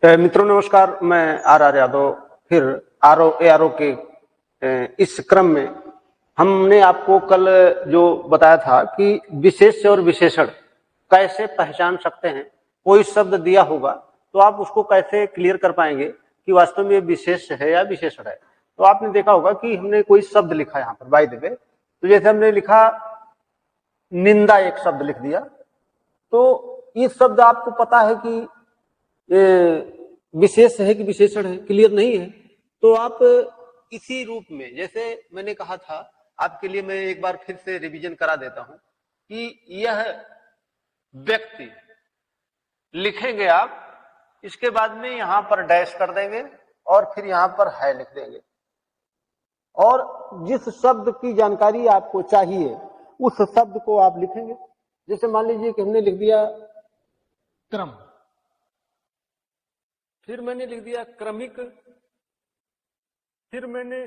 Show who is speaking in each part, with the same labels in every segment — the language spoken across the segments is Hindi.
Speaker 1: मित्रों नमस्कार, मैं आर यादव फिर आर ओ के इस क्रम में हमने आपको कल जो बताया था कि विशेष्य और विशेषण कैसे पहचान सकते हैं। कोई शब्द दिया होगा तो आप उसको कैसे क्लियर कर पाएंगे कि वास्तव में ये विशेष है या विशेषण है। तो आपने देखा होगा कि हमने कोई शब्द लिखा यहाँ पर बाय द वे, तो जैसे हमने लिखा निंदा, एक शब्द लिख दिया, तो ये शब्द आपको पता है कि विशेष है कि विशेषण है, क्लियर नहीं है। तो आप इसी रूप में, जैसे मैंने कहा था आपके लिए, मैं एक बार फिर से रिवीजन करा देता हूं कि यह व्यक्ति लिखेंगे आप, इसके बाद में यहां पर डैश कर देंगे और फिर यहां पर है लिख देंगे, और जिस शब्द की जानकारी आपको चाहिए उस शब्द को आप लिखेंगे। जैसे मान लीजिए कि हमने लिख दिया क्रम, फिर मैंने लिख दिया क्रमिक, फिर मैंने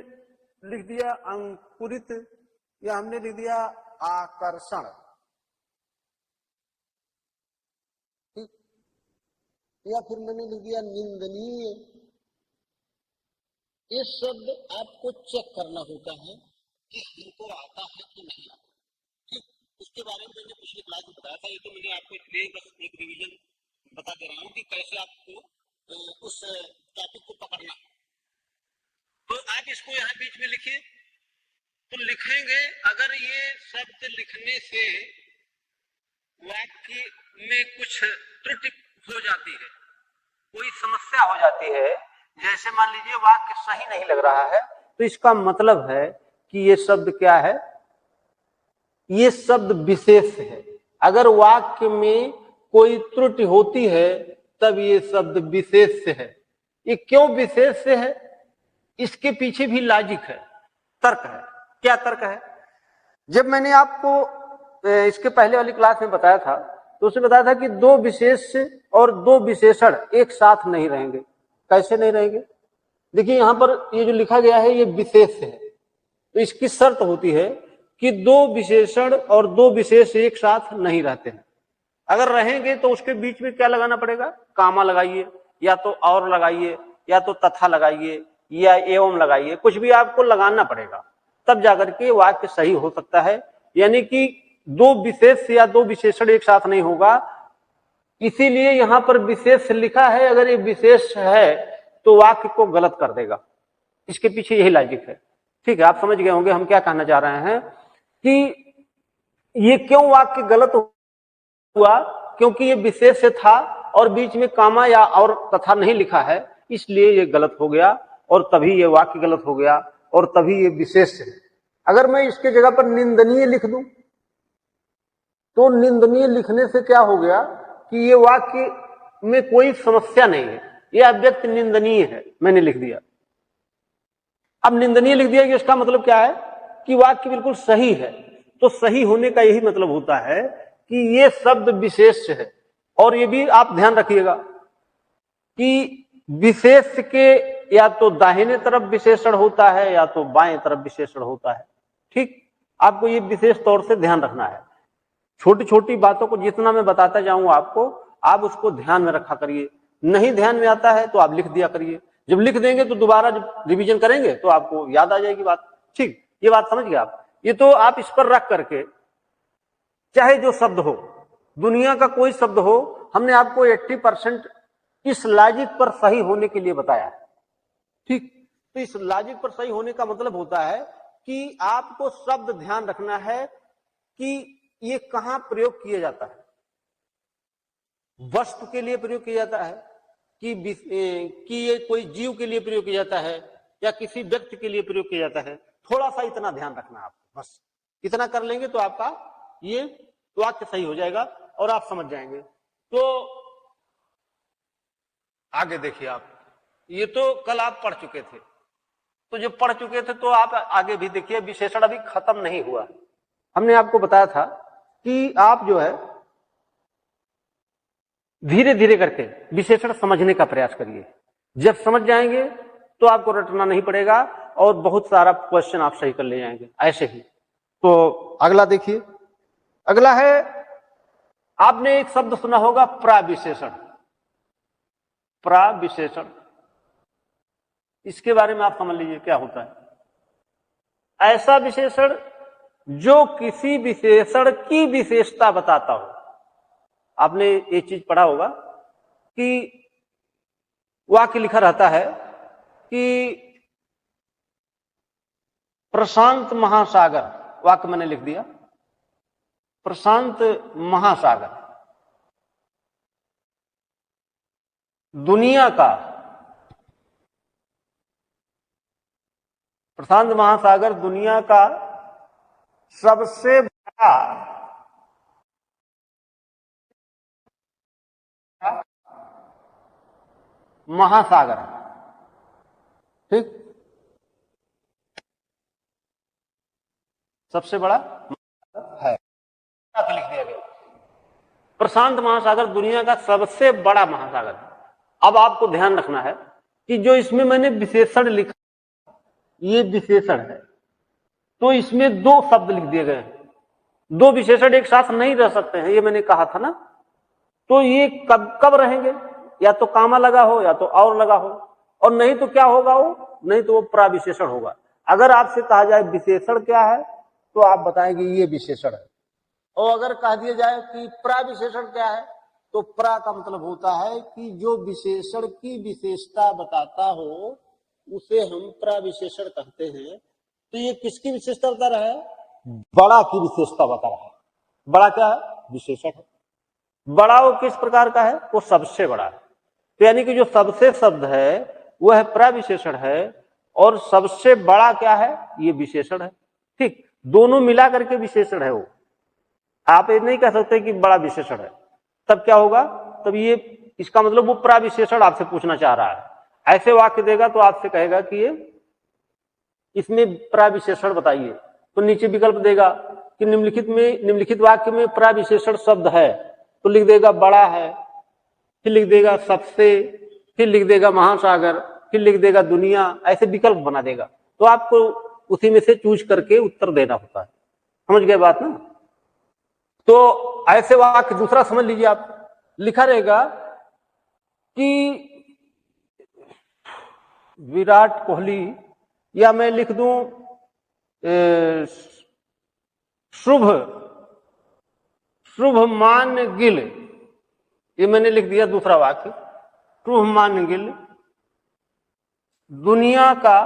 Speaker 1: लिख दिया अंकुरित, या हमने लिख दिया आकर्षण, ठीक, या फिर मैंने लिख दिया निंदनीय। ये शब्द आपको चेक करना होता है कि हमको आता है कि नहीं आता, ठीक। उसके बारे में मैंने पिछले क्लास में बताया था, ये तो मैंने आपको इसलिए बस एक रिवीजन बता दे रहा हूँ कि कैसे आपको उस टॉपिक को पकड़ना। तो आप इसको यहाँ बीच में लिखिए, तो लिखेंगे अगर ये शब्द लिखने से वाक्य में कुछ त्रुटि हो जाती है, कोई समस्या हो जाती है, जैसे मान लीजिए वाक्य सही नहीं लग रहा है, तो इसका मतलब है कि ये शब्द क्या है, ये शब्द विशेष है। अगर वाक्य में कोई त्रुटि होती है तब ये शब्द विशेष है। ये क्यों विशेष है, इसके पीछे भी लॉजिक है, तर्क है। क्या तर्क है? जब मैंने आपको इसके पहले वाली क्लास में बताया था तो उसमें बताया था कि दो विशेष और दो विशेषण एक साथ नहीं रहेंगे। कैसे नहीं रहेंगे? देखिए यहां पर ये जो लिखा गया है ये विशेष है, तो इसकी शर्त होती है कि दो विशेषण और दो विशेष एक साथ नहीं रहते हैं। अगर रहेंगे तो उसके बीच में क्या लगाना पड़ेगा? कामा लगाइए, या तो और लगाइए, या तो तथा लगाइए, या एवं लगाइए, कुछ भी आपको लगाना पड़ेगा, तब जाकर के वाक्य सही हो सकता है। यानी कि दो विशेष या दो विशेषण एक साथ नहीं होगा, इसीलिए यहां पर विशेष लिखा है। अगर ये विशेष है तो वाक्य को गलत कर देगा, इसके पीछे यही लॉजिक है, ठीक है। आप समझ गए होंगे हम क्या कहना चाह रहे हैं कि ये क्यों वाक्य गलत हुआ, क्योंकि ये विशेष से था और बीच में कामा या और तथा नहीं लिखा है, इसलिए ये गलत हो गया, और तभी ये वाक्य गलत हो गया, और तभी ये विशेष है। अगर मैं इसके जगह पर निंदनीय लिख दूं तो निंदनीय लिखने से क्या हो गया कि ये वाक्य में कोई समस्या नहीं है, यह अव्यक्त निंदनीय है, मैंने लिख दिया। अब निंदनीय लिख दिया कि इसका मतलब क्या है कि वाक्य बिल्कुल सही है। तो सही होने का यही मतलब होता है कि ये शब्द विशेष है। और ये भी आप ध्यान रखिएगा कि विशेष के या तो दाहिने तरफ विशेषण होता है या तो बाएं तरफ विशेषण होता है, ठीक। आपको ये विशेष तौर से ध्यान रखना है। छोटी छोटी बातों को जितना मैं बताता जाऊंगा आपको, आप उसको ध्यान में रखा करिए। नहीं ध्यान में आता है तो आप लिख दिया करिए, जब लिख देंगे तो दोबारा जब रिवीजन करेंगे तो आपको याद आ जाएगी बात, ठीक। ये बात समझ गए आप? ये तो आप इस पर रख करके, चाहे जो शब्द हो, दुनिया का कोई शब्द हो, हमने आपको 80% इस लॉजिक पर सही होने के लिए बताया है, ठीक। तो इस लॉजिक पर सही होने का मतलब होता है कि आपको शब्द ध्यान रखना है कि ये कहां प्रयोग किया जाता है। वस्तु के लिए प्रयोग किया जाता है कि ये कोई जीव के लिए प्रयोग किया जाता है या किसी व्यक्ति के लिए प्रयोग किया जाता है। थोड़ा सा इतना ध्यान रखना है आपको, बस इतना कर लेंगे तो आपका ये वाक्य सही हो जाएगा और आप समझ जाएंगे। तो आगे देखिए आप, ये तो कल आप पढ़ चुके थे, तो जब पढ़ चुके थे तो आप आगे भी देखिए, विशेषण अभी खत्म नहीं हुआ। हमने आपको बताया था कि आप जो है धीरे धीरे करके विशेषण समझने का प्रयास करिए। जब समझ जाएंगे तो आपको रटना नहीं पड़ेगा और बहुत सारा क्वेश्चन आप सही कर ले जाएंगे ऐसे ही। तो अगला देखिए, अगला है, आपने एक शब्द सुना होगा प्राविशेषण। प्राविशेषण। इसके बारे में आप समझ लीजिए क्या होता है। ऐसा विशेषण जो किसी विशेषण की विशेषता बताता हो। आपने ये चीज पढ़ा होगा कि वाक्य लिखा रहता है कि प्रशांत महासागर, वाक्य मैंने लिख दिया, प्रशांत महासागर दुनिया का, प्रशांत महासागर दुनिया का सबसे बड़ा महासागर है। ठीक, सबसे बड़ा है, लिख दिया गया प्रशांत महासागर दुनिया का सबसे बड़ा महासागर है। अब आपको ध्यान रखना है कि जो इसमें मैंने विशेषण लिखा, ये विशेषण है, तो इसमें दो शब्द लिख दिए गए हैं। दो विशेषण एक साथ नहीं रह सकते हैं, ये मैंने कहा था ना। तो ये कब कब रहेंगे, या तो कामा लगा हो या तो और लगा हो, और नहीं तो क्या होगा वो, नहीं तो वो प्राविशेषण होगा। अगर आपसे कहा जाए विशेषण क्या है तो आप बताएंगे ये विशेषण है, और अगर कह दिया जाए कि प्राविशेषण क्या है तो प्रा का मतलब होता है कि जो विशेषण की विशेषता बताता हो उसे हम प्राविशेषण कहते हैं। तो ये किसकी विशेषता बता रहा है, बड़ा की विशेषता बता रहा है। बड़ा क्या है, विशेषण है। बड़ा वो किस प्रकार का है, वो सबसे बड़ा है। तो यानी कि जो सबसे शब्द है वह प्राविशेषण है, और सबसे बड़ा क्या है, ये विशेषण है। ठीक, दोनों मिला करके विशेषण है वो। आप ये नहीं कह सकते कि बड़ा विशेषण है, तब क्या होगा, तब ये इसका मतलब वो प्राविशेषण आपसे पूछना चाह रहा है। ऐसे वाक्य देगा तो आपसे कहेगा कि ये इसमें प्राविशेषण बताइए, तो नीचे विकल्प देगा कि निम्नलिखित वाक्य में प्राविशेषण शब्द है, तो लिख देगा बड़ा है, फिर लिख देगा सबसे, फिर लिख देगा महासागर, फिर लिख देगा दुनिया, ऐसे विकल्प बना देगा। तो आपको उसी में से चूज करके उत्तर देना होता है। समझ गए बात ना। तो ऐसे वाक्य दूसरा समझ लीजिए आप, लिखा रहेगा कि विराट कोहली, या मैं लिख दूं शुभमान गिल, ये मैंने लिख दिया दूसरा वाक्य। शुभमान गिल दुनिया का,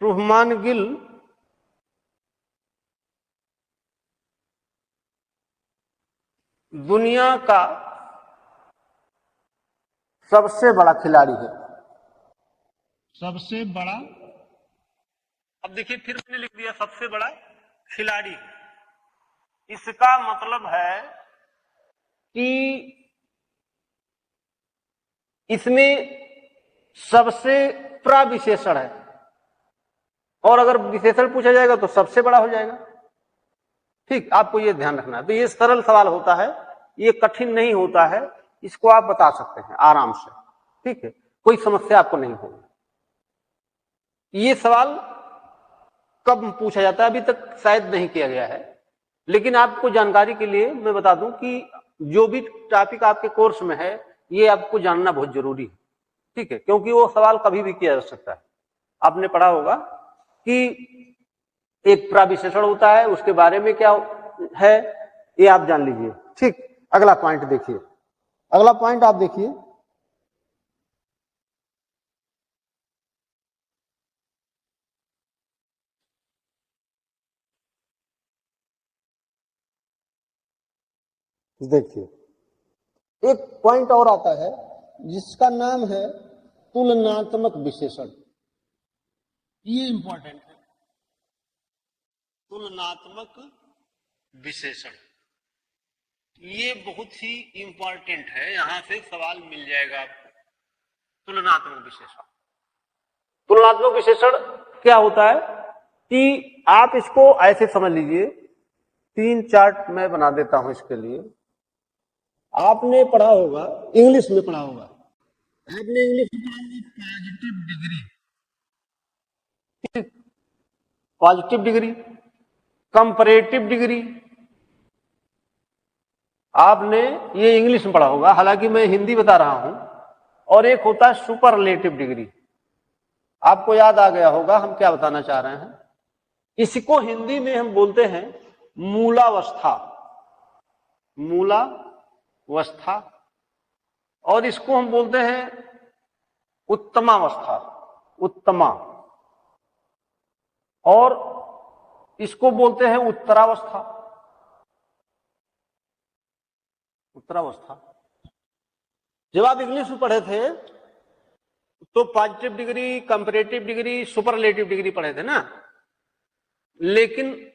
Speaker 1: शुभमान गिल दुनिया का सबसे बड़ा खिलाड़ी है, सबसे बड़ा। अब देखिए फिर मैंने लिख दिया सबसे बड़ा खिलाड़ी। इसका मतलब है कि इसमें सबसे प्राविशेषण है, और अगर विशेषण पूछा जाएगा तो सबसे बड़ा हो जाएगा। ठीक, आपको ये ध्यान रखना है। तो ये सरल सवाल होता है, ये कठिन नहीं होता है, इसको आप बता सकते हैं आराम से। ठीक है, कोई समस्या आपको नहीं होगी। ये सवाल कब पूछा जाता है अभी तक शायद नहीं किया गया है, लेकिन आपको जानकारी के लिए मैं बता दूं कि जो भी टॉपिक आपके कोर्स में है ये आपको जानना बहुत जरूरी है। ठीक है, क्योंकि वो सवाल कभी भी किया जा सकता है। आपने पढ़ा होगा कि एक प्राविशेषण होता है, उसके बारे में क्या है ये आप जान लीजिए। ठीक, अगला पॉइंट देखिए, अगला पॉइंट आप देखिए, देखिए एक पॉइंट और आता है जिसका नाम है तुलनात्मक विशेषण। ये इंपॉर्टेंट है, तुलनात्मक विशेषण। ये बहुत ही इंपॉर्टेंट है, यहां से सवाल मिल जाएगा आपको। तुलनात्मक विशेषण, तुलनात्मक विशेषण क्या होता है कि आप इसको ऐसे समझ लीजिए, तीन चार्ट मैं बना देता हूं इसके लिए। आपने पढ़ा होगा, इंग्लिश में पढ़ा होगा, आपने इंग्लिश में पढ़ा होगा positive degree, positive degree, comparative degree आपने ये इंग्लिश में पढ़ा होगा, हालांकि मैं हिंदी बता रहा हूं। और एक होता है सुपरलेटिव डिग्री। आपको याद आ गया होगा हम क्या बताना चाह रहे हैं। इसको हिंदी में हम बोलते हैं मूलावस्था, मूलावस्था। और इसको हम बोलते हैं उत्तमावस्था, उत्तमा। और इसको बोलते हैं उत्तरावस्था, उत्तरावस्था। जब आप इंग्लिश में पढ़े थे तो positive degree, comparative degree, superlative degree पढ़े थे ना। लेकिन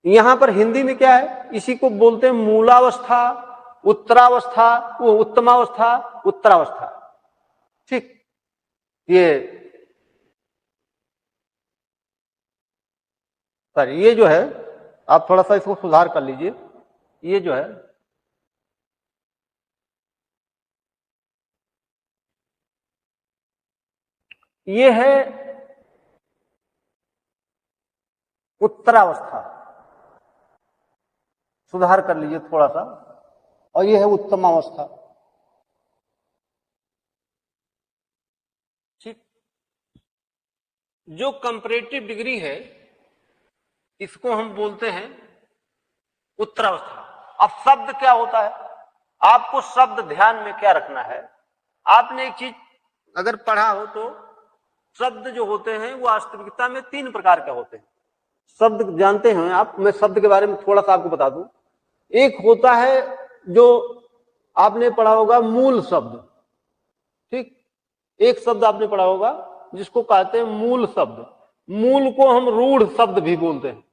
Speaker 1: यहां पर हिंदी में क्या है, इसी को बोलते हैं मूलावस्था, उत्तरावस्था, वो उत्तमावस्था, उत्तरावस्था। ठीक, ये जो है, आप थोड़ा सा इसको सुधार कर लीजिए। ये जो है ये है उत्तरावस्था, सुधार कर लीजिए थोड़ा सा। और ये है उत्तमावस्था। ठीक, जो कंपैरेटिव डिग्री है इसको हम बोलते हैं उत्तरावस्था। अब शब्द क्या होता है, आपको शब्द ध्यान में क्या रखना है। आपने एक चीज अगर पढ़ा हो तो शब्द जो होते हैं वो वास्तविकता में 3 प्रकार के होते हैं। शब्द जानते हैं आप, मैं शब्द के बारे में थोड़ा सा आपको बता दूं। एक होता है जो आपने पढ़ा होगा मूल शब्द। ठीक, एक शब्द आपने पढ़ा होगा जिसको कहते हैं मूल शब्द। मूल को हम रूढ़ शब्द भी बोलते हैं।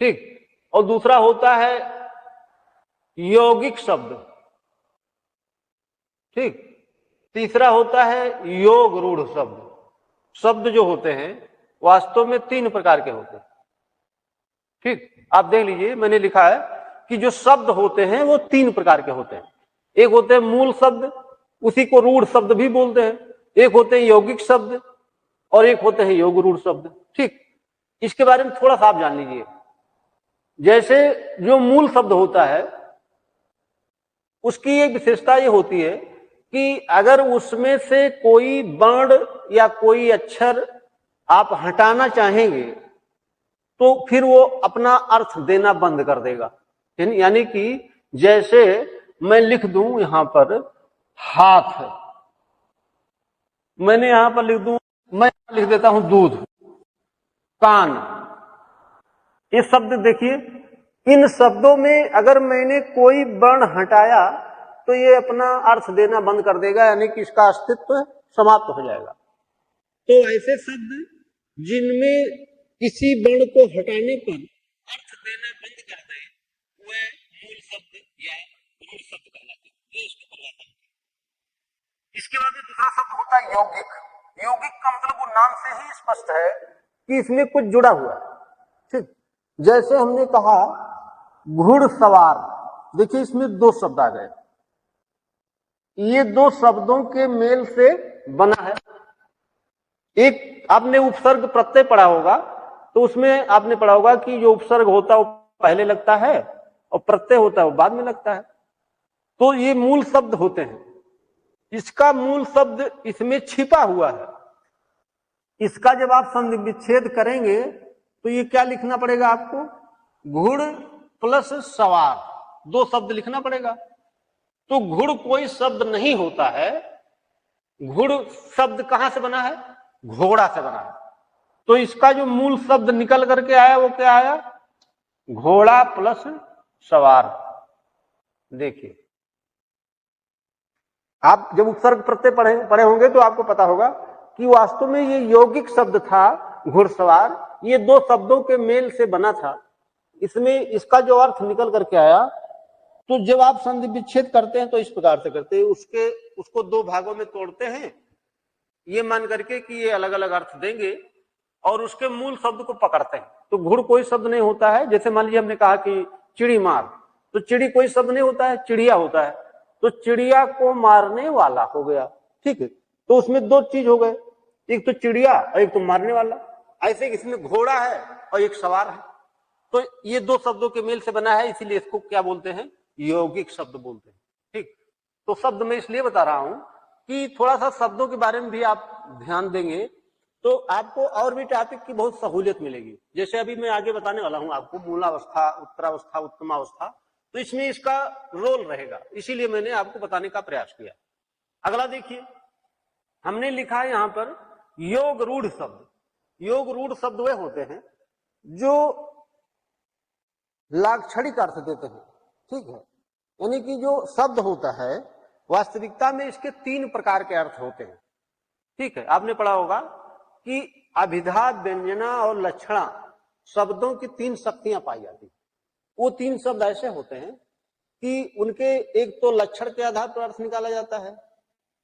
Speaker 1: ठीक, और दूसरा होता है यौगिक शब्द। ठीक, तीसरा होता है योग रूढ़ शब्द। शब्द जो होते हैं वास्तव में 3 प्रकार के होते हैं। ठीक, आप देख लीजिए, मैंने लिखा है कि जो शब्द होते हैं वो 3 प्रकार के होते हैं। एक होते हैं मूल शब्द, उसी को रूढ़ शब्द भी बोलते हैं। एक होते हैं यौगिक शब्द और एक होते हैं योग रूढ़ शब्द। ठीक, इसके बारे में थोड़ा सा आप जान लीजिए। जैसे जो मूल शब्द होता है उसकी एक विशेषता ये होती है कि अगर उसमें से कोई वर्ण या कोई अक्षर आप हटाना चाहेंगे तो फिर वो अपना अर्थ देना बंद कर देगा। यानी कि जैसे मैं लिख दूं यहां पर हाथ, मैंने यहां पर लिख दूं, मैं लिख देता हूं दूध, कान। ये शब्द देखिए, इन शब्दों में अगर मैंने कोई वर्ण हटाया तो ये अपना अर्थ देना बंद कर देगा, यानी कि इसका अस्तित्व समाप्त हो जाएगा। तो ऐसे शब्द जिनमें किसी वर्ण को हटाने पर अर्थ देना बंद कर दे वह मूल शब्द या रूढ़ शब्द कहलाते हैं। इसको परिभाषा है। इसके बाद दूसरा शब्द होता है यौगिक। यौगिक का मतलब वो नाम से ही स्पष्ट है कि इसमें कुछ जुड़ा हुआ है। ठीक, जैसे हमने कहा घुड़सवार, देखिए इसमें 2 शब्द आ गए। ये 2 शब्दों के मेल से बना है। एक आपने उपसर्ग प्रत्यय पढ़ा होगा तो उसमें आपने पढ़ा होगा कि जो उपसर्ग होता है वो पहले लगता है और प्रत्यय होता है वो बाद में लगता है। तो ये मूल शब्द होते हैं। इसका मूल शब्द इसमें छिपा हुआ है। इसका जब आप संधि विच्छेद करेंगे तो ये क्या लिखना पड़ेगा आपको, घुड़ प्लस सवार, 2 शब्द लिखना पड़ेगा। तो घुड़ कोई शब्द नहीं होता है। घुड़ शब्द कहां से बना है, घोड़ा से बना है। तो इसका जो मूल शब्द निकल करके आया वो क्या आया, घोड़ा प्लस सवार। देखिए आप जब उपसर्ग प्रत्यय पढ़े होंगे तो आपको पता होगा कि वास्तव में ये यौगिक शब्द था घुड़सवार। ये 2 शब्दों के मेल से बना था। इसमें इसका जो अर्थ निकल करके आया, तो जब आप संधि विच्छेद करते हैं तो इस प्रकार से करते हैं, उसको 2 भागों में तोड़ते हैं ये मान करके कि ये अलग अलग अर्थ देंगे और उसके मूल शब्द को पकड़ते हैं। तो घुड़ कोई शब्द नहीं होता है। जैसे मान लीजिए हमने कहा कि चिड़ी मार, तो चिड़ी कोई शब्द नहीं होता है, चिड़िया होता है। तो चिड़िया को मारने वाला हो गया। ठीक है, तो उसमें 2 चीज हो गए, एक तो चिड़िया और एक तो मारने वाला। ऐसे इसमें घोड़ा है और एक सवार है। तो ये 2 शब्दों के मेल से बना है, इसीलिए इसको क्या बोलते हैं, यौगिक शब्द बोलते हैं। ठीक, तो शब्द मैं इसलिए बता रहा हूं कि थोड़ा सा शब्दों के बारे में भी आप ध्यान देंगे तो आपको और भी टॉपिक की बहुत सहूलियत मिलेगी। जैसे अभी मैं आगे बताने वाला हूं आपको मूलावस्था, उत्तरावस्था, उत्तमावस्था, तो इसमें इसका रोल रहेगा, इसीलिए मैंने आपको बताने का प्रयास किया। अगला देखिए, हमने लिखा है यहां पर योग रूढ़ शब्द। योग रूढ़ शब्द वे होते हैं जो लाक्षणिक अर्थ देते हैं। ठीक है, यानी कि जो शब्द होता है वास्तविकता में इसके 3 प्रकार के अर्थ होते हैं। ठीक है, आपने पढ़ा होगा कि अभिधा, व्यंजना और लक्षणा शब्दों की 3 शक्तियां पाई जाती हैं। वो 3 शब्द ऐसे होते हैं कि उनके एक तो लक्षण के आधार पर अर्थ निकाला जाता है,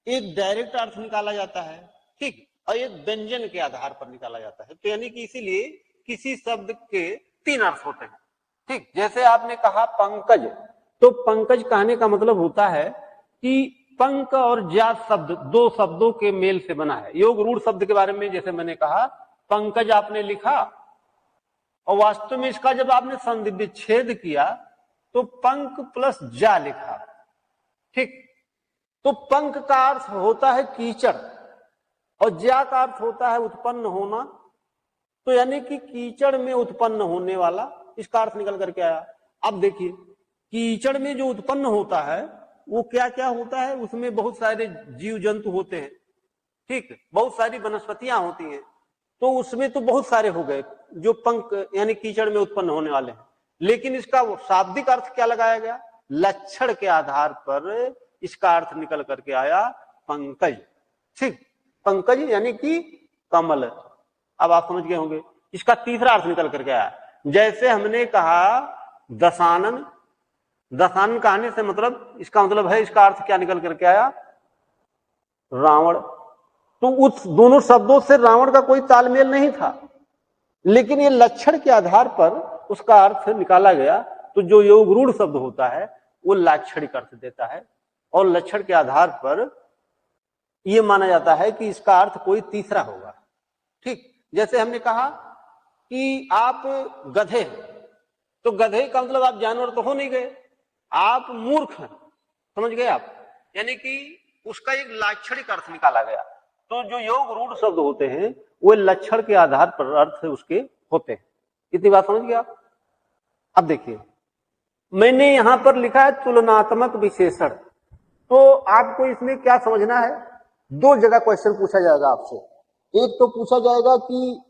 Speaker 1: एक डायरेक्ट अर्थ निकाला जाता है, ठीक, और एक व्यंजन के आधार पर निकाला जाता है। तो यानी कि इसीलिए किसी शब्द के 3 अर्थ होते हैं। ठीक, जैसे आपने कहा पंकज, तो पंकज कहने का मतलब होता है कि पंक और जात शब्द 2 शब्दों के मेल से बना है। योग रूढ़ शब्द के बारे में जैसे मैंने कहा, पंकज आपने लिखा और वास्तव में इसका जब आपने संधि विच्छेद किया तो पंक प्लस जा लिखा। ठीक, तो पंक का अर्थ होता है कीचड़ और जा का अर्थ होता है उत्पन्न होना। तो यानी कि कीचड़ में उत्पन्न होने वाला, इसका अर्थ निकल करके आया। अब देखिए, कीचड़ में जो उत्पन्न होता है वो क्या क्या होता है, उसमें बहुत सारे जीव जंतु होते हैं। ठीक, बहुत सारी वनस्पतियां होती हैं, तो उसमें तो बहुत सारे हो गए जो पंख यानी कीचड़ में उत्पन्न होने वाले हैं। लेकिन इसका शाब्दिक अर्थ क्या लगाया गया, लक्षण के आधार पर इसका अर्थ निकल करके आया पंकज। ठीक, पंकज यानी कि कमल। अब आप समझ गए होंगे। इसका तीसरा अर्थ निकल करके आया, जैसे हमने कहा दशानन। दशानन कहने से मतलब, इसका मतलब है, इसका अर्थ क्या निकल करके आया, रावण। तो उस दोनों शब्दों से रावण का कोई तालमेल नहीं था, लेकिन ये लक्षण के आधार पर उसका अर्थ निकाला गया। तो जो योग रूढ़ शब्द होता है वो लाक्षणिक अर्थ देता है और लक्षण के आधार पर यह माना जाता है कि इसका अर्थ कोई तीसरा होगा। ठीक, जैसे हमने कहा कि आप गधे हैं, तो गधे का मतलब आप जानवर तो हो नहीं गए, आप मूर्ख हैं। समझ गए आप, यानी कि उसका एक लाक्षणिक अर्थ निकाला गया। तो जो योग रूढ़ शब्द होते हैं वो लक्षण के आधार पर अर्थ उसके होते हैं। इतनी बात समझ गए आप। अब देखिए, मैंने यहां पर लिखा है तुलनात्मक विशेषण। तो आपको इसमें क्या समझना है, 2 जगह क्वेश्चन पूछा जाएगा आपसे। एक तो पूछा जाएगा कि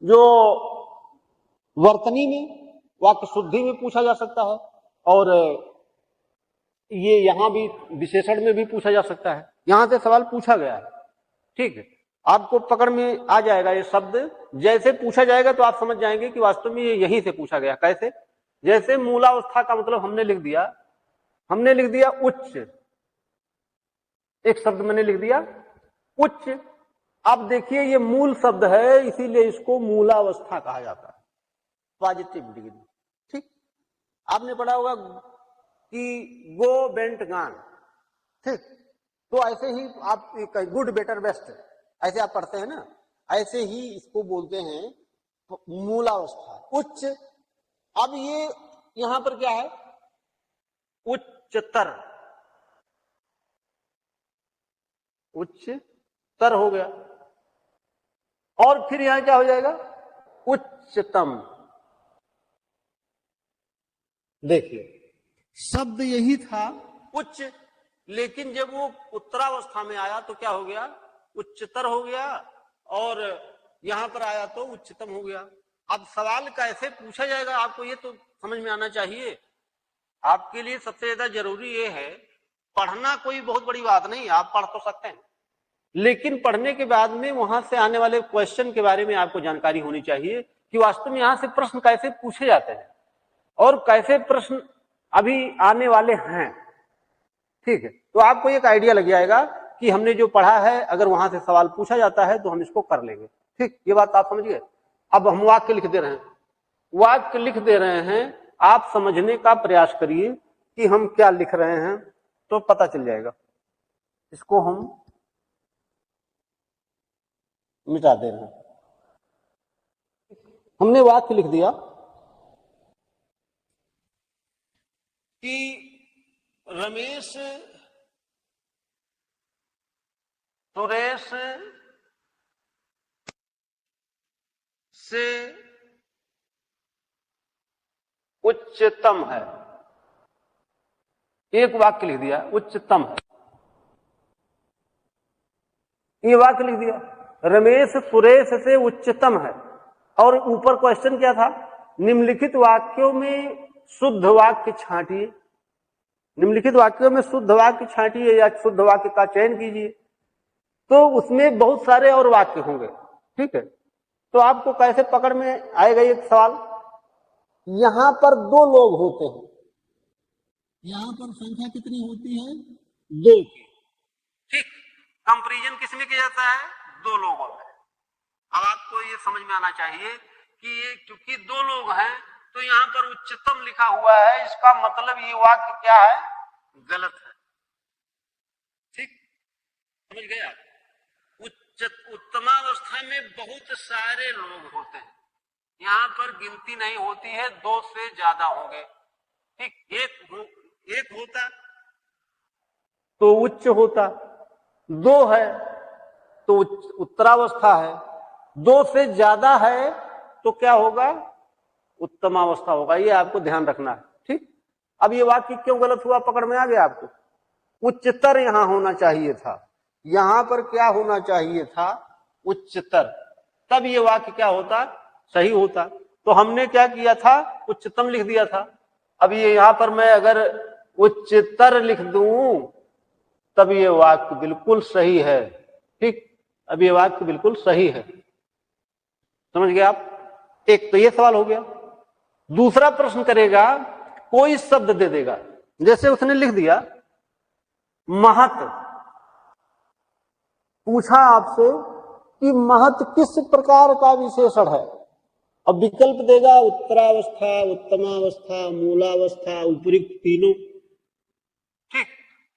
Speaker 1: जो वर्तनी में, वाक्य शुद्धि में पूछा जा सकता है, और ये यहां भी विशेषण में भी पूछा जा सकता है। यहां से सवाल पूछा गया है। ठीक है, आपको पकड़ में आ जाएगा ये शब्द। जैसे पूछा जाएगा तो आप समझ जाएंगे कि वास्तव में ये यहीं से पूछा गया। कैसे, जैसे मूलावस्था का मतलब हमने लिख दिया उच्च। एक शब्द मैंने लिख दिया उच्च। अब देखिए, ये मूल शब्द है, इसीलिए इसको मूलावस्था कहा जाता है, पॉजिटिव डिग्री। ठीक, आपने पढ़ा होगा कि गो बेंट गान। ठीक, तो ऐसे ही आप गुड बेटर बेस्ट ऐसे आप पढ़ते हैं ना, ऐसे ही इसको बोलते हैं मूलावस्था, उच्च। अब ये यहां पर क्या है, उच्चतर। उच्चतर हो गया, और फिर यहां क्या हो जाएगा, उच्चतम। देखिए, शब्द यही था उच्च, लेकिन जब वो उत्तरावस्था में आया तो क्या हो गया, उच्चतर हो गया, और यहां पर आया तो उच्चतम हो गया। अब सवाल कैसे पूछा जाएगा आपको ये तो समझ में आना चाहिए। आपके लिए सबसे ज्यादा जरूरी ये है, पढ़ना कोई बहुत बड़ी बात नहीं, आप पढ़ तो सकते हैं, लेकिन पढ़ने के बाद में वहां से आने वाले क्वेश्चन के बारे में आपको जानकारी होनी चाहिए कि वास्तव में यहां से प्रश्न कैसे पूछे जाते हैं और कैसे प्रश्न अभी आने वाले हैं। ठीक है, तो आपको एक आइडिया लग जाएगा कि हमने जो पढ़ा है, अगर वहां से सवाल पूछा जाता है तो हम इसको कर लेंगे। ठीक, ये बात आप समझिए। अब हम वाक्य लिख दे रहे हैं, वाक्य लिख दे रहे हैं, आप समझने का प्रयास करिए कि हम क्या लिख रहे हैं, तो पता चल जाएगा। इसको हम मिटा दे रहे हैं। हमने वाक्य लिख दिया कि रमेश सुरेश से उच्चतम है, एक वाक्य लिख दिया, उच्चतम है, ये वाक्य लिख दिया, रमेश सुरेश से उच्चतम है। और ऊपर क्वेश्चन क्या था, निम्नलिखित वाक्यों में शुद्ध वाक्य छांटिए, निम्नलिखित वाक्यों में शुद्ध वाक्य छांटिए या शुद्ध वाक्य का चयन कीजिए। तो उसमें बहुत सारे और वाक्य होंगे, ठीक है। तो आपको कैसे पकड़ में आएगा एक सवाल, यहां पर दो लोग होते हैं, यहां पर संख्या कितनी होती है, दो की, ठीक। कंपैरिजन किसमें किया जाता है, दो लोगों में। अब आपको ये समझ में आना चाहिए कि ये क्योंकि दो लोग हैं तो यहां पर उच्चतम लिखा हुआ है, इसका मतलब ये वाक्य क्या है, गलत है, ठीक, समझ गए आप। उत्तमावस्था में बहुत सारे लोग होते हैं, यहां पर गिनती नहीं होती है, दो से ज्यादा होंगे, ठीक। एक होता तो उच्च होता, दो है तो उत्तरावस्था है, दो से ज्यादा है तो क्या होगा, उत्तमावस्था होगा। ये आपको ध्यान रखना है, ठीक। अब ये वाक्य क्यों गलत हुआ, पकड़ में आ गया आपको। उच्चतर यहां होना चाहिए था, यहां पर क्या होना चाहिए था, उच्चतर, तब ये वाक्य क्या होता, सही होता। तो हमने क्या किया था, उच्चतम लिख दिया था। अब ये यहां पर मैं अगर उच्चतर लिख दूं तब ये वाक्य बिल्कुल सही है, ठीक। अब ये वाक्य बिल्कुल सही है, समझ गए आप। एक तो ये सवाल हो गया। दूसरा प्रश्न करेगा, कोई शब्द दे देगा, जैसे उसने लिख दिया महत, पूछा आपसे कि महत किस प्रकार का विशेषण है, अब विकल्प देगा उत्तरावस्था, उत्तमावस्था, मूलावस्था, उपयुक्त तीनों, ठीक।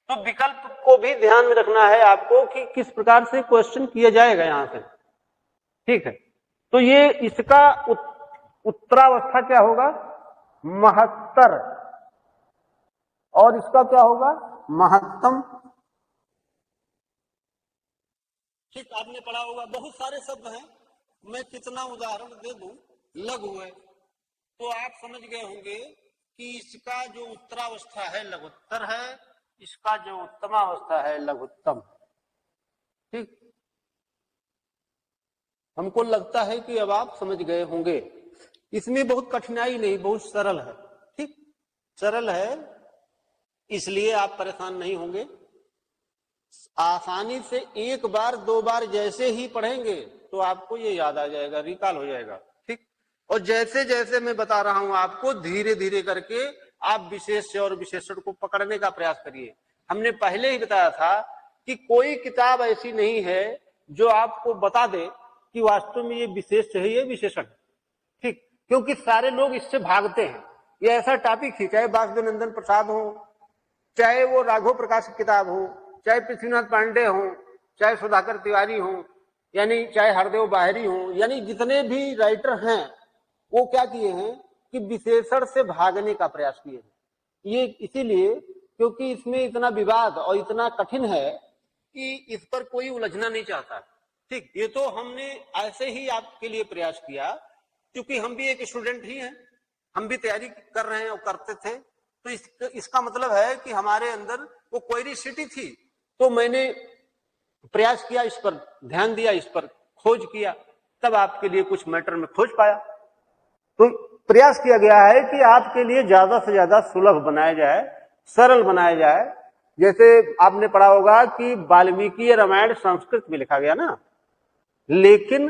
Speaker 1: तो विकल्प को भी ध्यान में रखना है आपको कि किस प्रकार से क्वेश्चन किया जाएगा यहां से, ठीक है। तो ये इसका उत्तरावस्था क्या होगा, महत्तर, और इसका क्या होगा, महत्तम, ठीक। आपने पढ़ा होगा, बहुत सारे शब्द हैं, मैं कितना उदाहरण दे दूं, लघु है, तो आप समझ गए होंगे कि इसका जो उत्तरावस्था है लघुत्तर है, इसका जो उत्तमावस्था है लघुत्तम, ठीक। हमको लगता है कि अब आप समझ गए होंगे, इसमें बहुत कठिनाई नहीं, बहुत सरल है, ठीक, सरल है, इसलिए आप परेशान नहीं होंगे। आसानी से एक बार दो बार जैसे ही पढ़ेंगे तो आपको ये याद आ जाएगा, रिकॉल हो जाएगा, ठीक। और जैसे जैसे मैं बता रहा हूं आपको, धीरे धीरे करके आप विशेष और विशेषण को पकड़ने का प्रयास करिए। हमने पहले ही बताया था कि कोई किताब ऐसी नहीं है जो आपको बता दे कि वास्तव में ये विशेष है, ये विशेषण, ठीक, क्योंकि सारे लोग इससे भागते हैं। ये ऐसा टॉपिक ही, चाहे वासुदेव प्रसाद हो, चाहे वो राघव प्रकाश की किताब हो, चाहे पृथ्वीनाथ पांडे हो, चाहे सुधाकर तिवारी हो, यानी चाहे हरदेव बाहरी हो, यानी जितने भी राइटर हैं वो क्या किए हैं कि विशेषण से भागने का प्रयास किए हैं। ये इसीलिए क्योंकि इसमें इतना विवाद और इतना कठिन है कि इस पर कोई उलझना नहीं चाहता, ठीक। ये तो हमने ऐसे ही आपके लिए प्रयास किया, क्योंकि हम भी एक स्टूडेंट ही हैं, हम भी तैयारी कर रहे हैं और करते थे, तो इसका मतलब है कि हमारे अंदर वो क्यूरियोसिटी थी, तो मैंने प्रयास किया, इस पर ध्यान दिया, इस पर खोज किया, तब आपके लिए कुछ मैटर में खोज पाया। तो प्रयास किया गया है कि आपके लिए ज्यादा से ज्यादा सुलभ बनाया जाए, सरल बनाया जाए। जैसे आपने पढ़ा होगा कि वाल्मीकि रामायण संस्कृत में लिखा गया ना, लेकिन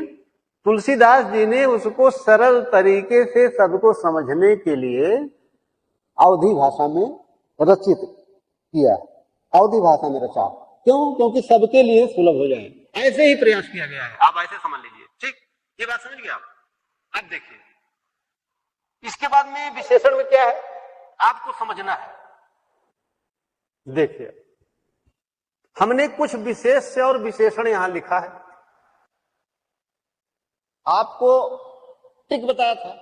Speaker 1: तुलसीदास जी ने उसको सरल तरीके से सबको समझने के लिए अवधी भाषा में रचित किया, अवधी भाषा में रचा। क्यों? क्योंकि सबके लिए सुलभ हो जाए, ऐसे ही प्रयास किया गया है, आप ऐसे समझ लीजिए, ठीक। ये बात समझ गए आप। अब देखिए इसके बाद में विशेषण में क्या है आपको समझना है। देखिए हमने कुछ विशेष और विशेषण यहां लिखा है, आपको ट्रिक बताया था।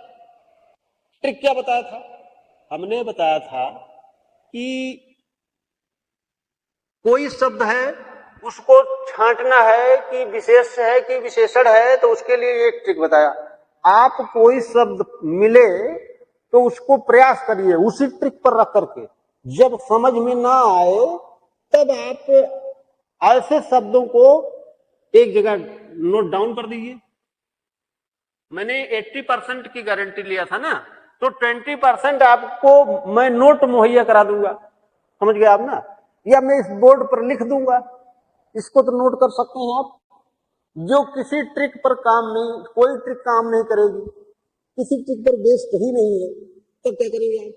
Speaker 1: ट्रिक क्या बताया था? हमने बताया था कि कोई शब्द है उसको छांटना है कि विशेष है कि विशेषण है, तो उसके लिए एक ट्रिक बताया। आप कोई शब्द मिले तो उसको प्रयास करिए उसी ट्रिक पर रख करके, जब समझ में ना आए तब आप ऐसे शब्दों को एक जगह नोट डाउन कर दीजिए। मैंने 80% की गारंटी लिया था ना, तो 20% आपको मैं नोट मुहैया करा दूंगा, समझ गए आप ना, या मैं इस बोर्ड पर लिख दूंगा, इसको तो नोट कर सकते हैं आप। जो किसी ट्रिक पर काम नहीं, कोई ट्रिक काम नहीं करेगी, किसी ट्रिक पर बेस्ड ही नहीं है, तब क्या करेंगे आप?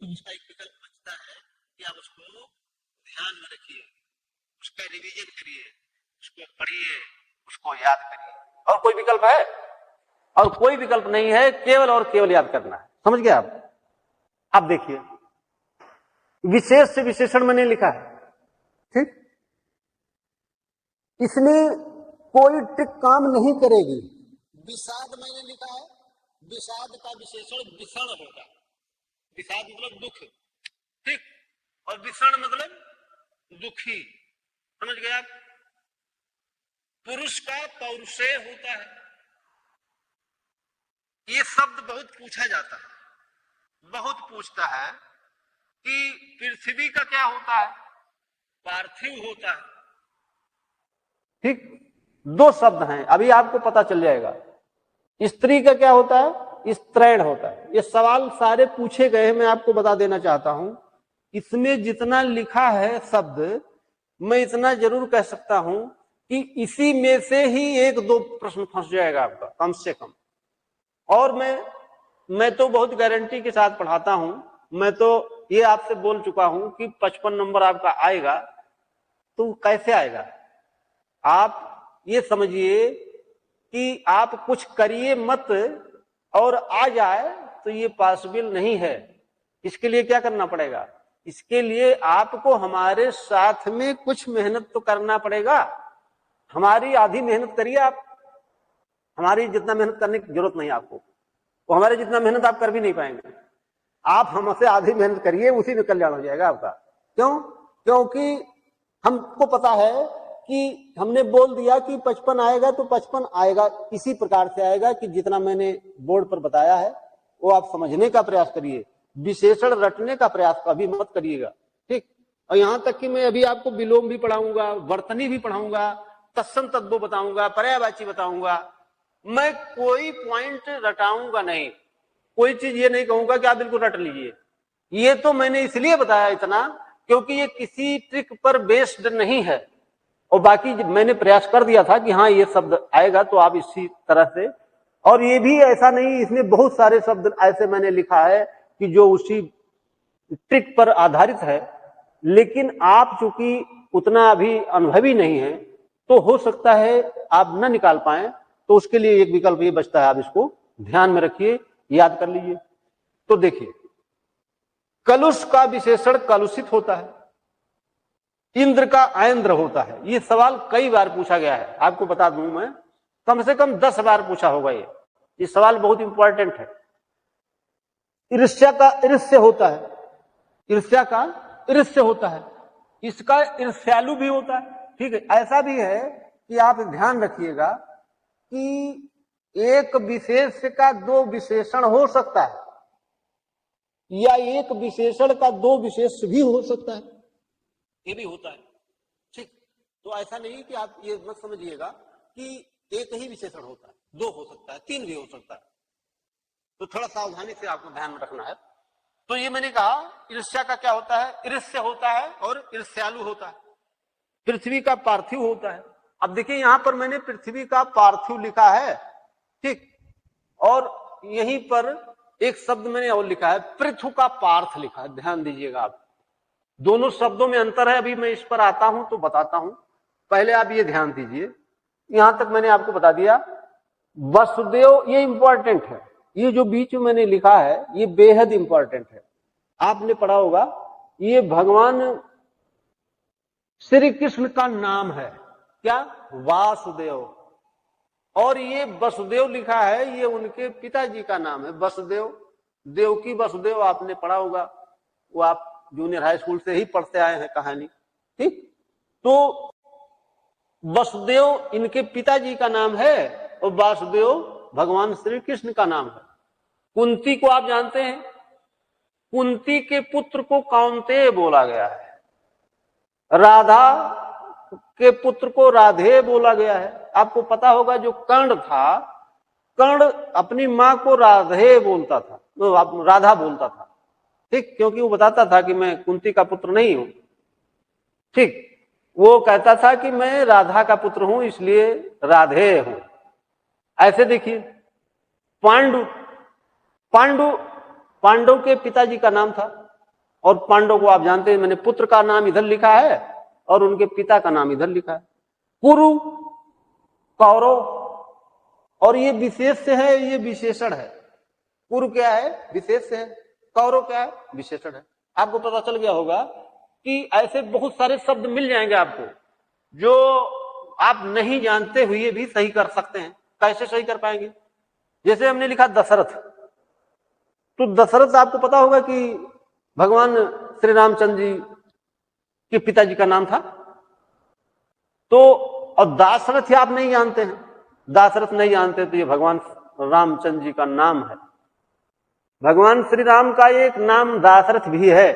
Speaker 1: तो उसका एक विकल्प बचता है कि आप उसको ध्यान में रखिए, उसका रिवीजन करिए, उसको पढ़िए, उसको याद करिए। और कोई विकल्प है? और कोई विकल्प नहीं है, केवल और केवल याद करना है। समझ गए आप? अब देखिए, विशेष से विशेषण मैंने लिखा है, ठीक, इसलिए कोई ट्रिक काम नहीं करेगी। विषाद मैंने लिखा है, विषाद का विशेषण विषण होगा। विषाद मतलब दुख, ठीक, और विषण मतलब दुखी। समझ गए आप? पुरुष का पौरुषेय होता है। ये शब्द बहुत पूछा जाता है, बहुत पूछता है कि पृथ्वी का क्या होता है? पार्थिव होता है। ठीक, दो शब्द हैं, अभी आपको पता चल जाएगा। स्त्री का क्या होता है? स्त्रैण होता है। ये सवाल सारे पूछे गए हैं, मैं आपको बता देना चाहता हूं। इसमें जितना लिखा है शब्द, मैं इतना जरूर कह सकता हूं कि इसी में से ही एक दो प्रश्न फंस जाएगा आपका, कम से कम। और मैं तो बहुत गारंटी के साथ पढ़ाता हूं, मैं तो ये आपसे बोल चुका हूं कि 55 नंबर आपका आएगा। तो कैसे आएगा? आप ये समझिए कि आप कुछ करिए मत और आ जाए, तो ये पॉसिबल नहीं है। इसके लिए क्या करना पड़ेगा? इसके लिए आपको हमारे साथ में कुछ मेहनत तो करना पड़ेगा। हमारी आधी मेहनत करिए आप, हमारी जितना मेहनत करने की जरूरत नहीं आपको, वो हमारे जितना मेहनत आप कर भी नहीं पाएंगे। आप हमसे आधी मेहनत करिए, उसी में कल्याण हो जाएगा आपका। क्यों? क्योंकि हमको पता है कि हमने बोल दिया कि 55 आएगा, तो 55 आएगा इसी प्रकार से आएगा कि जितना मैंने बोर्ड पर बताया है वो आप समझने का प्रयास करिए, विशेषण रटने का प्रयास कभी मत करिएगा, ठीक। और यहां तक कि मैं अभी आपको विलोम भी पढ़ाऊंगा, वर्तनी भी पढ़ाऊंगा, तत्सम तद्भव बताऊंगा, पर्यायवाची बताऊंगा। मैं कोई पॉइंट रटाऊंगा नहीं, कोई चीज ये नहीं कहूंगा कि आप बिल्कुल रट लीजिए। ये तो मैंने इसलिए बताया इतना क्योंकि ये किसी ट्रिक पर बेस्ड नहीं है, और बाकी मैंने प्रयास कर दिया था कि हाँ ये शब्द आएगा तो आप इसी तरह से। और ये भी ऐसा नहीं, इसमें बहुत सारे शब्द ऐसे मैंने लिखा है कि जो उसी ट्रिक पर आधारित है, लेकिन आप चूंकि उतना अभी अनुभवी नहीं है, तो हो सकता है आप न निकाल पाए। तो उसके लिए एक विकल्प ये बचता है, आप इसको ध्यान में रखिए, याद कर लीजिए। तो देखिए, कलुष का विशेषण कलुषित होता है, इंद्र का ऐन्द्र होता है। ये सवाल कई बार पूछा गया है, आपको बता दूं मैं, कम से कम 10 बार पूछा होगा ये सवाल बहुत इंपॉर्टेंट है। ईर्ष्या का ईर्ष्य होता है, ईर्ष्या का ईर्ष्य होता है, इसका ईर्ष्यालु भी होता है, ठीक है। ऐसा भी है कि आप ध्यान रखिएगा कि एक विशेष का दो विशेषण हो सकता है, या एक विशेषण का दो विशेष भी हो सकता है, ये भी होता है, ठीक। तो ऐसा नहीं कि आप ये मत समझिएगा कि एक ही विशेषण होता है, दो हो सकता है, तीन भी हो सकता है। तो थोड़ा सावधानी से आपको ध्यान में रखना है। तो ये मैंने कहा, ईर्ष्या का क्या होता है? ईर्ष्य होता है और ईर्ष्यालु होता है। पृथ्वी का पार्थिव होता है। अब देखिए, यहां पर मैंने पृथ्वी का पार्थिव लिखा है, ठीक, और यहीं पर एक शब्द मैंने और लिखा है, पृथु का पार्थ लिखा है। ध्यान दीजिएगा आप, दोनों शब्दों में अंतर है। अभी मैं इस पर आता हूं तो बताता हूं, पहले आप ये ध्यान दीजिए। यहां तक मैंने आपको बता दिया। वसुदेव, ये इंपॉर्टेंट है, ये जो बीच में मैंने लिखा है ये बेहद इंपॉर्टेंट है। आपने पढ़ा होगा, ये भगवान श्री कृष्ण का नाम है, क्या? वासुदेव। और ये वसुदेव लिखा है, ये उनके पिताजी का नाम है, वसुदेव। देवकी वसुदेव आपने पढ़ा होगा, वो आप जूनियर हाई स्कूल से ही पढ़ते आए हैं कहानी, ठीक। तो वसुदेव इनके पिताजी का नाम है और वासुदेव भगवान श्री कृष्ण का नाम है। कुंती को आप जानते हैं, कुंती के पुत्र को कौंतेय बोला गया है, राधा के पुत्र को राधे बोला गया है। आपको पता होगा जो कर्ण था, कर्ण अपनी मां को राधे बोलता था, राधा बोलता था, ठीक, क्योंकि वो बताता था कि मैं कुंती का पुत्र नहीं हूं, ठीक, वो कहता था कि मैं राधा का पुत्र हूं इसलिए राधे हूं। ऐसे देखिए पांडु, पांडव के पिताजी का नाम था, और पांडव को आप जानते हैं, मैंने पुत्र का नाम इधर लिखा है और उनके पिता का नाम इधर लिखा है। कुरु, कौरव, और ये विशेष है, ये विशेषण है। कुरु क्या है? विशेष है। कौरव क्या है? विशेषण है। आपको पता चल गया होगा कि ऐसे बहुत सारे शब्द मिल जाएंगे आपको जो आप नहीं जानते हुए भी सही कर सकते हैं। कैसे सही कर पाएंगे? जैसे हमने लिखा दशरथ, तो दशरथ आपको पता होगा कि भगवान श्री रामचंद्र जी के पिताजी का नाम था। तो और दाशरथ आप नहीं जानते हैं, दाशरथ नहीं जानते तो ये भगवान रामचंद्र जी का नाम है। भगवान श्री राम का एक नाम दाशरथ भी है,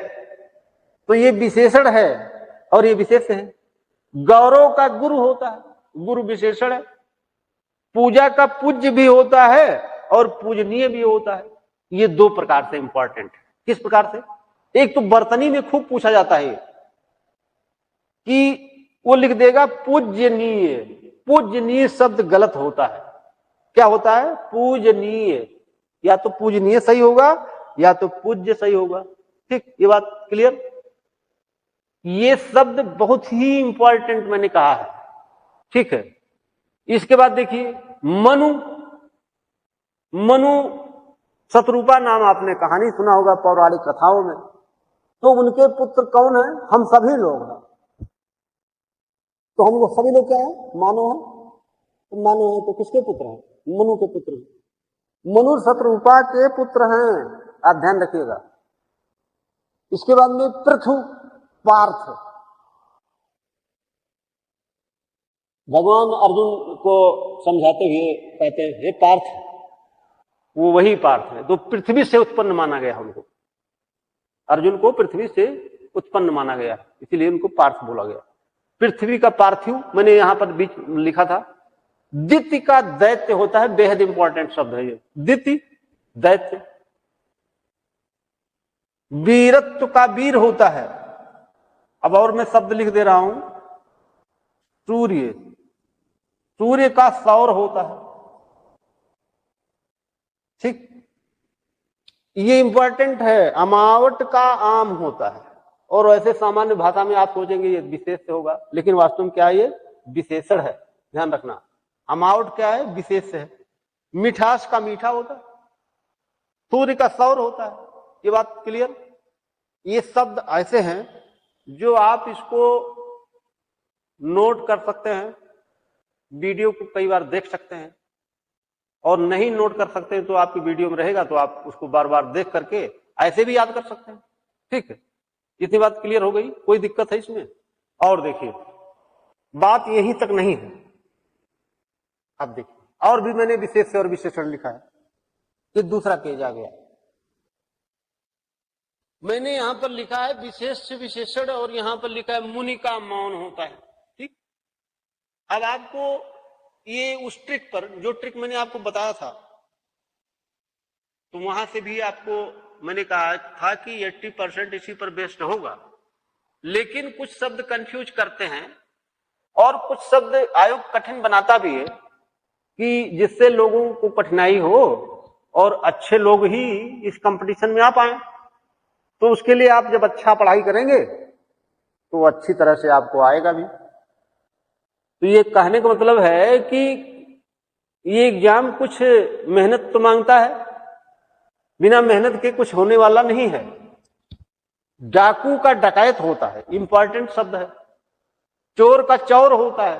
Speaker 1: तो ये विशेषण है और ये विशेष है। गौरव का गुरु होता है, गुरु विशेषण है। पूजा का पूज्य भी होता है और पूजनीय भी होता है। ये दो प्रकार से इंपॉर्टेंट है। किस प्रकार से? एक तो बर्तनी में खूब पूछा जाता है कि वो लिख देगा पूजनीय, पूजनीय शब्द गलत होता है। क्या होता है? पूजनीय, या तो पूजनीय सही होगा या तो पूज्य सही होगा। ठीक, ये बात क्लियर? ये शब्द बहुत ही इंपॉर्टेंट मैंने कहा है, ठीक है। इसके बाद देखिए मनु, मनु शत्रुपा नाम आपने कहानी सुना होगा पौराणिक कथाओं में। तो उनके पुत्र कौन है? हम सभी लोग हैं। तो हम लोग सभी लोग क्या है? मानव है। तो मानव है तो किसके पुत्र हैं? मनु के पुत्र हैं। मनु शत्रुपा के पुत्र हैं, आप ध्यान रखिएगा। इसके बाद में पृथु, पार्थ, भगवान अर्जुन को समझाते हुए कहते हैं हे पार्थ, वो वही पार्थ है। तो पृथ्वी से उत्पन्न माना गया उनको, अर्जुन को पृथ्वी से उत्पन्न माना गया, इसीलिए उनको पार्थ बोला गया। पृथ्वी का पार्थिव मैंने यहां पर बीच लिखा था। दिति का दैत्य होता है, बेहद इंपॉर्टेंट शब्द है ये, दिति दैत्य। वीरत्व का वीर होता है। अब और मैं शब्द लिख दे रहा हूं, सूर्य, सूर्य का सौर होता है। ठीक, ये इंपॉर्टेंट है। अमावट का आम होता है, और वैसे सामान्य भाषा में आप सोचेंगे ये विशेष से होगा, लेकिन वास्तव में क्या है? ये विशेषण है, ध्यान रखना। अमावट क्या है? विशेष है। मिठास का मीठा होता है, सूर्य का सौर होता है। ये बात क्लियर? ये शब्द ऐसे हैं जो आप इसको नोट कर सकते हैं, वीडियो को कई बार देख सकते हैं, और नहीं नोट कर सकते हैं तो आपकी वीडियो में रहेगा, तो आप उसको बार बार देख करके ऐसे भी याद कर सकते हैं। ठीक है, इतनी बात क्लियर हो गई? कोई दिक्कत है इसमें? और देखिए बात यहीं तक नहीं है, अब देखिए और भी मैंने विशेष और विशेषण लिखा है। ये दूसरा पेज आ गया, मैंने यहां पर लिखा है विशेष से विशेषण, और यहां पर लिखा है मुनि का मौन होता है। ठीक, अब आपको ये उस ट्रिक पर, जो ट्रिक मैंने आपको बताया था, तो वहां से भी आपको मैंने कहा था कि 80% इसी पर बेस्ड होगा, लेकिन कुछ शब्द कंफ्यूज करते हैं और कुछ शब्द आयोग कठिन बनाता भी है कि जिससे लोगों को कठिनाई हो और अच्छे लोग ही इस कंपटीशन में आ पाए। तो उसके लिए आप जब अच्छा पढ़ाई करेंगे तो अच्छी तरह से आपको आएगा भी। तो ये कहने का मतलब है कि ये एग्जाम कुछ मेहनत तो मांगता है, बिना मेहनत के कुछ होने वाला नहीं है। डाकू का डकैत होता है, इंपॉर्टेंट शब्द है। चोर का चौर होता है,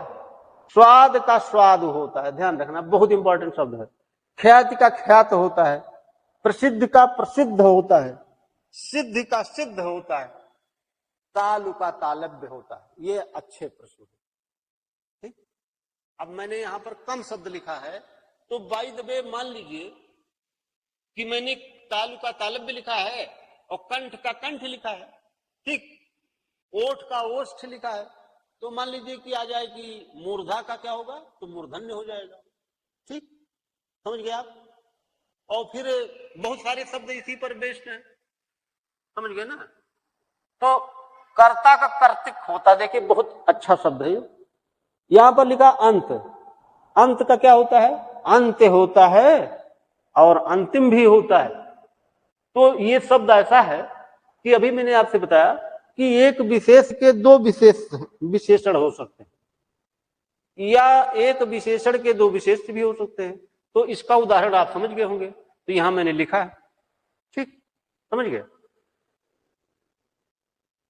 Speaker 1: स्वाद का स्वाद होता है, ध्यान रखना, बहुत इंपॉर्टेंट शब्द है। ख्याति का ख्यात होता है, प्रसिद्ध का प्रसिद्ध होता है, सिद्ध का सिद्ध होता है। तालु का तालव्य होता है। ये अच्छे प्रश्न है। ठीक, अब मैंने यहां पर कम शब्द लिखा है, तो बाय द वे मान लीजिए कि मैंने तालु का तालव्य लिखा है और कंठ का कंठ लिखा है, ठीक, ओठ का ओष्ठ लिखा है, तो मान लीजिए कि आ जाए कि मूर्धा का क्या होगा, तो मूर्धन्य हो जाएगा। ठीक, समझ गए आप। और फिर बहुत सारे शब्द इसी पर बेस्ड हैं, समझ गए ना। तो कर्ता का कर्तृक होता, देखिए बहुत अच्छा शब्द है। यहां पर लिखा अंत, अंत का क्या होता है, अंत होता है और अंतिम भी होता है। तो ये शब्द ऐसा है कि अभी मैंने आपसे बताया कि एक विशेष के दो विशेषण हो सकते हैं, या एक विशेषण के दो विशेष भी हो सकते हैं। तो इसका उदाहरण आप समझ गए होंगे, तो यहां मैंने लिखा है। ठीक, समझ गए।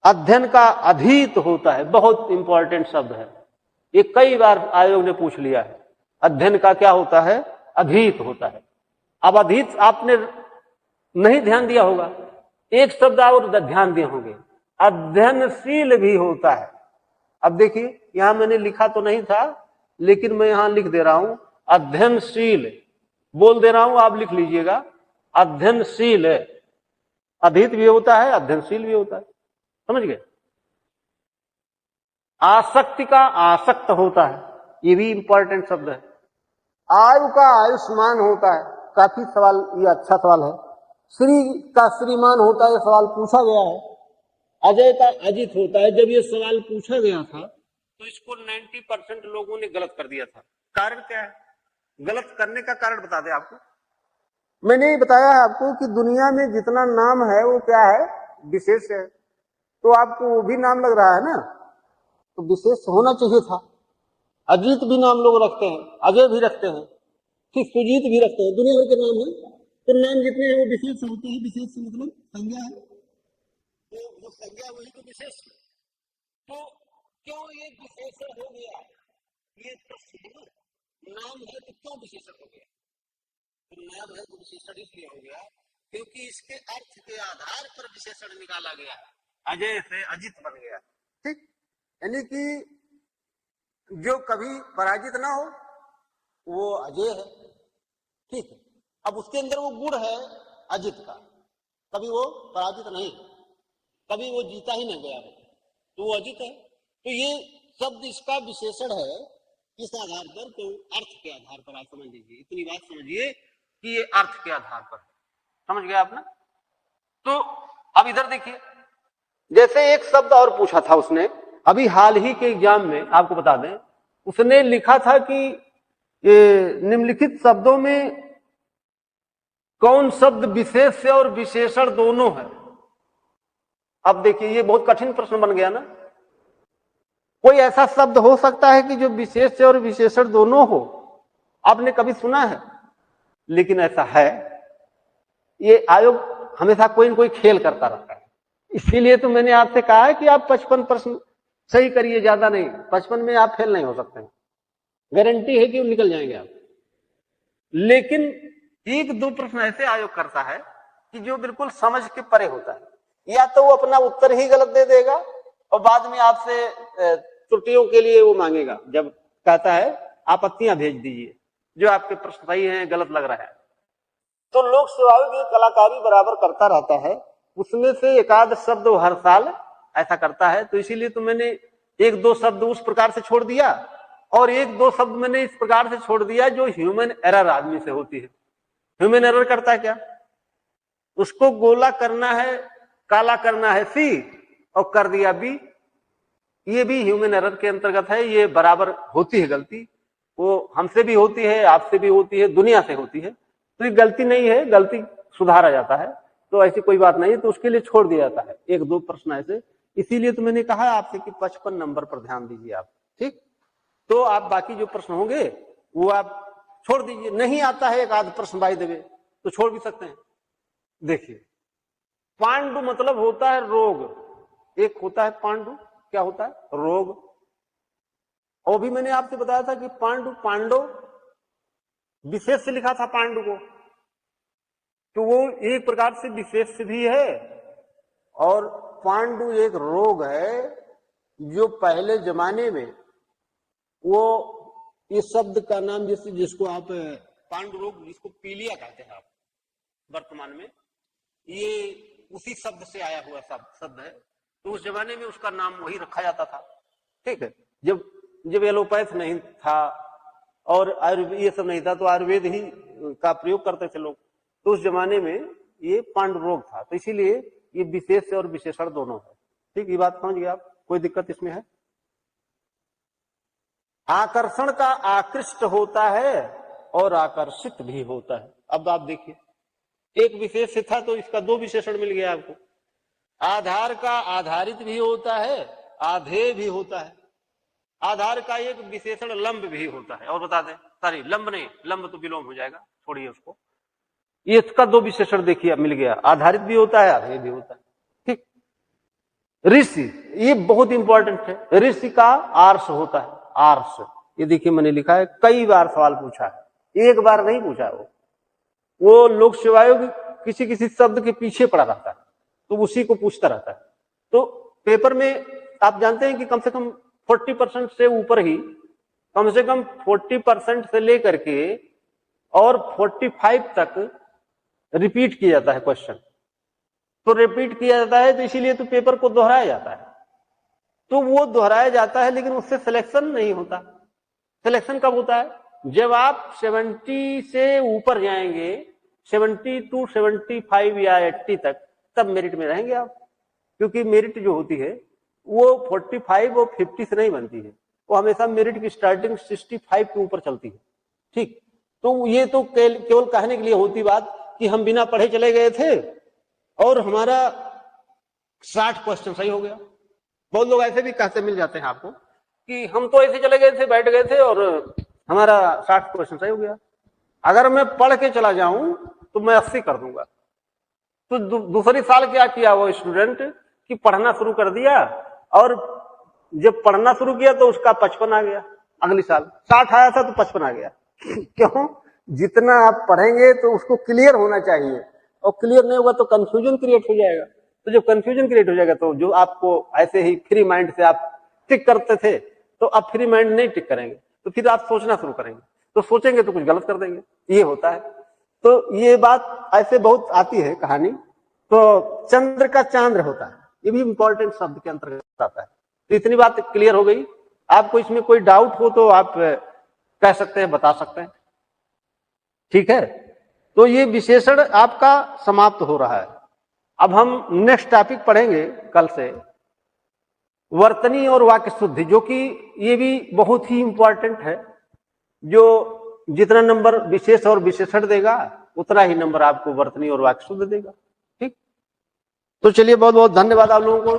Speaker 1: अध्ययन का अधीत होता है, बहुत इंपॉर्टेंट शब्द है, ये कई बार आयोग ने पूछ लिया है। अध्ययन का क्या होता है, अधीत होता है। अब अधीत आपने नहीं ध्यान दिया होगा, एक शब्द और ध्यान दिए होंगे, अध्ययनशील भी होता है। अब देखिए यहां मैंने लिखा तो नहीं था, लेकिन मैं यहां लिख दे रहा हूं, अध्ययनशील बोल दे रहा हूं, आप लिख लीजिएगा, अध्ययनशील है। अधीत भी होता है, अध्ययनशील भी होता है, समझ गए। आसक्ति का आसक्त होता है, ये भी इंपॉर्टेंट शब्द है। आयु का आयुष्मान होता है, काफी सवाल, ये अच्छा सवाल है। श्री का श्रीमान होता है, सवाल पूछा गया है। अजय का अजित होता है, जब ये सवाल पूछा गया था तो इसको 90% लोगों ने गलत कर दिया था। कारण क्या है, गलत करने का कारण बता दें आपको। मैंने ये बताया है आपको कि दुनिया में जितना नाम है वो क्या है, विशेष है। तो आपको वो भी नाम लग रहा है ना, तो विशेष होना चाहिए था। अजीत भी नाम लोग रखते हैं, अजय भी रखते हैं, ठीक, सुजीत भी रखते हैं, दुनिया भर के नाम है। तो नाम जितने हैं वो विशेष होते हैं, विशेष से मतलब संज्ञा है, तो वो संज्ञा वही तो विशेष है। तो क्यों ये विशेषण हो गया, ये प्रश्न, नाम है तो क्यों विशेषण हो गया। तो नाम है तो विशेषण इसलिए हो गया क्योंकि इसके अर्थ के आधार पर विशेषण निकाला गया, अजय से अजित बन गया। ठीक, यानी कि जो कभी पराजित ना हो वो अजय है। ठीक है, अब उसके अंदर वो गुण है अजित का, कभी वो पराजित नहीं, कभी वो जीता ही नहीं गया, तो वो अजित है। तो ये शब्द इसका विशेषण है, किस आधार पर, तो अर्थ के आधार पर। आप समझ लीजिए, इतनी बात समझिए कि ये अर्थ के आधार पर, समझ गया आपने। तो अब इधर देखिए, जैसे एक शब्द और पूछा था उसने अभी हाल ही के एग्जाम में, आपको बता दें, उसने लिखा था कि ये निम्नलिखित शब्दों में कौन शब्द विशेष और विशेषण दोनों है। अब देखिए ये बहुत कठिन प्रश्न बन गया ना। कोई ऐसा शब्द हो सकता है कि जो विशेष और विशेषण दोनों हो, आपने कभी सुना है, लेकिन ऐसा है। ये आयोग हमेशा कोई न कोई खेल करता रहता है, इसीलिए तो मैंने आपसे कहा है कि आप 55 प्रश्न सही करिए, ज्यादा नहीं, 55 में आप फेल नहीं हो सकते, गारंटी है कि वो निकल जाएंगे आप। लेकिन एक दो प्रश्न ऐसे आयोग करता है कि जो बिल्कुल समझ के परे होता है, या तो वो अपना उत्तर ही गलत दे देगा और बाद में आपसे त्रुटियों के लिए वो मांगेगा, जब कहता है आपत्तियां भेज दीजिए जो आपके प्रश्न सही हैं गलत लग रहा है। तो लोक सेवाओं की कलाकारी बराबर करता रहता है, उसमें से एकाध शब्द हर साल ऐसा करता है। तो इसीलिए तो मैंने एक दो शब्द उस प्रकार से छोड़ दिया और एक दो शब्द मैंने इस प्रकार से छोड़ दिया जो ह्यूमन एरर आदमी से होती है। ह्यूमन एरर करता है क्या, उसको गोला करना है, काला करना है सी, और कर दिया बी, ये भी ह्यूमन एरर के अंतर्गत है। ये बराबर होती है गलती, वो हमसे भी होती है, आपसे भी होती है, दुनिया से होती है। तो ये गलती नहीं है, गलती सुधारा जाता है, तो ऐसी कोई बात नहीं, तो उसके लिए छोड़ दिया जाता है एक दो प्रश्न ऐसे। इसीलिए तो मैंने कहा आपसे कि 55 नंबर पर ध्यान दीजिए आप। ठीक, तो आप बाकी जो प्रश्न होंगे वो आप छोड़ दीजिए। नहीं आता है एक आध प्रश्न बाय द वे तो छोड़ भी सकते हैं। देखिए, पांडु मतलब होता है रोग, एक होता है पांडु, क्या होता है, रोग। और भी मैंने आपसे बताया था कि पांडु, पांडव विशेष से लिखा था पांडु को, तो वो एक प्रकार से विशेष भी है और पांडु एक रोग है जो पहले जमाने में वो इस शब्द का नाम जिसको आप पांडु रोग, जिसको पीलिया कहते हैं आप वर्तमान में, ये उसी शब्द से आया हुआ शब्द है। तो उस जमाने में उसका नाम वही रखा जाता था। ठीक है, जब एलोपैथ नहीं था और आयुर्वेद ये सब नहीं था तो आयुर्वेद ही का प्रयोग करते थे लोग। तो उस जमाने में ये पांडु रोग था, तो इसीलिए ये विशेष और विशेषण दोनों है। ठीक, ये बात समझ गए आप? कोई दिक्कत इसमें है? आकर्षण का आकृष्ट होता है और आकर्षित भी होता है। अब आप देखिए, एक विशेष था तो इसका दो विशेषण मिल गया आपको। आधार का आधारित भी होता है, आधेय भी होता है। आधार का एक विशेषण लंब भी होता है। और बता दें, सॉरी लंब नहीं, लंब तो विलोम हो जाएगा, छोड़िए उसको। ये इसका दो विशेषण देखिए मिल गया, आधारित भी होता है, आधेय भी होता है। ठीक, ऋषि ये बहुत इंपॉर्टेंट है। ऋषि का आर्ष होता है, आर्ष। ये देखिए मैंने लिखा है, कई बार सवाल पूछा है, एक बार नहीं पूछा। वो लोक सेवा आयोग किसी किसी शब्द के पीछे पड़ा रहता है तो उसी को पूछता रहता है। तो पेपर में आप जानते हैं कि कम से कम 40% से ऊपर ही, कम से कम 40% से लेकर के और 45 तक रिपीट किया जाता है क्वेश्चन। तो रिपीट किया जाता है तो इसीलिए तो पेपर को दोहराया जाता है। तो वो दोहराया जाता है लेकिन उससे सिलेक्शन नहीं होता। सिलेक्शन कब होता है? जब आप 70 से ऊपर जाएंगे, 70 to 75 या 80 तक, तब मेरिट में रहेंगे आप। क्योंकि मेरिट जो होती है वो 45 और 50 से नहीं बनती है, वो हमेशा मेरिट की स्टार्टिंग 65 के ऊपर चलती है। ठीक, तो ये तो केवल कहने के लिए होती बात कि हम बिना पढ़े चले गए थे और हमारा 60 क्वेश्चन सही हो गया। बहुत लोग ऐसे भी कहते मिल जाते हैं आपको कि हम तो ऐसे चले गए थे, बैठ गए थे और हमारा 60 क्वेश्चन सही हो गया। अगर मैं पढ़ के चला जाऊं तो मैं 80 कर दूंगा। तो दूसरी साल क्या किया वो स्टूडेंट कि पढ़ना शुरू कर दिया, और जब पढ़ना शुरू किया तो उसका 55 आ गया। अगली साल 60 आया था तो 55 आ गया। क्यों? जितना आप पढ़ेंगे तो उसको क्लियर होना चाहिए, और क्लियर नहीं होगा तो कंफ्यूजन क्रिएट हो जाएगा। तो जब कंफ्यूजन क्रिएट हो जाएगा तो जो आपको ऐसे ही फ्री माइंड से आप टिक करते थे तो आप फ्री माइंड नहीं टिक करेंगे, तो फिर आप सोचना शुरू करेंगे, तो सोचेंगे तो कुछ गलत कर देंगे। ये होता है। तो ये बात ऐसे बहुत आती है कहानी। तो चंद्र का चांद्र होता है, ये भी इंपॉर्टेंट शब्द के अंतर्गत आता है। तो इतनी बात क्लियर हो गई। आपको इसमें कोई डाउट हो तो आप कह सकते हैं, बता सकते हैं। ठीक है, तो ये विशेषण आपका समाप्त हो रहा है। अब हम नेक्स्ट टॉपिक पढ़ेंगे कल से, वर्तनी और वाक्य शुद्धि, जो कि ये भी बहुत ही इंपॉर्टेंट है। जो जितना नंबर विशेष और विशेषण देगा उतना ही नंबर आपको वर्तनी और वाक्य शुद्ध देगा। ठीक, तो चलिए बहुत बहुत धन्यवाद आप लोगों को।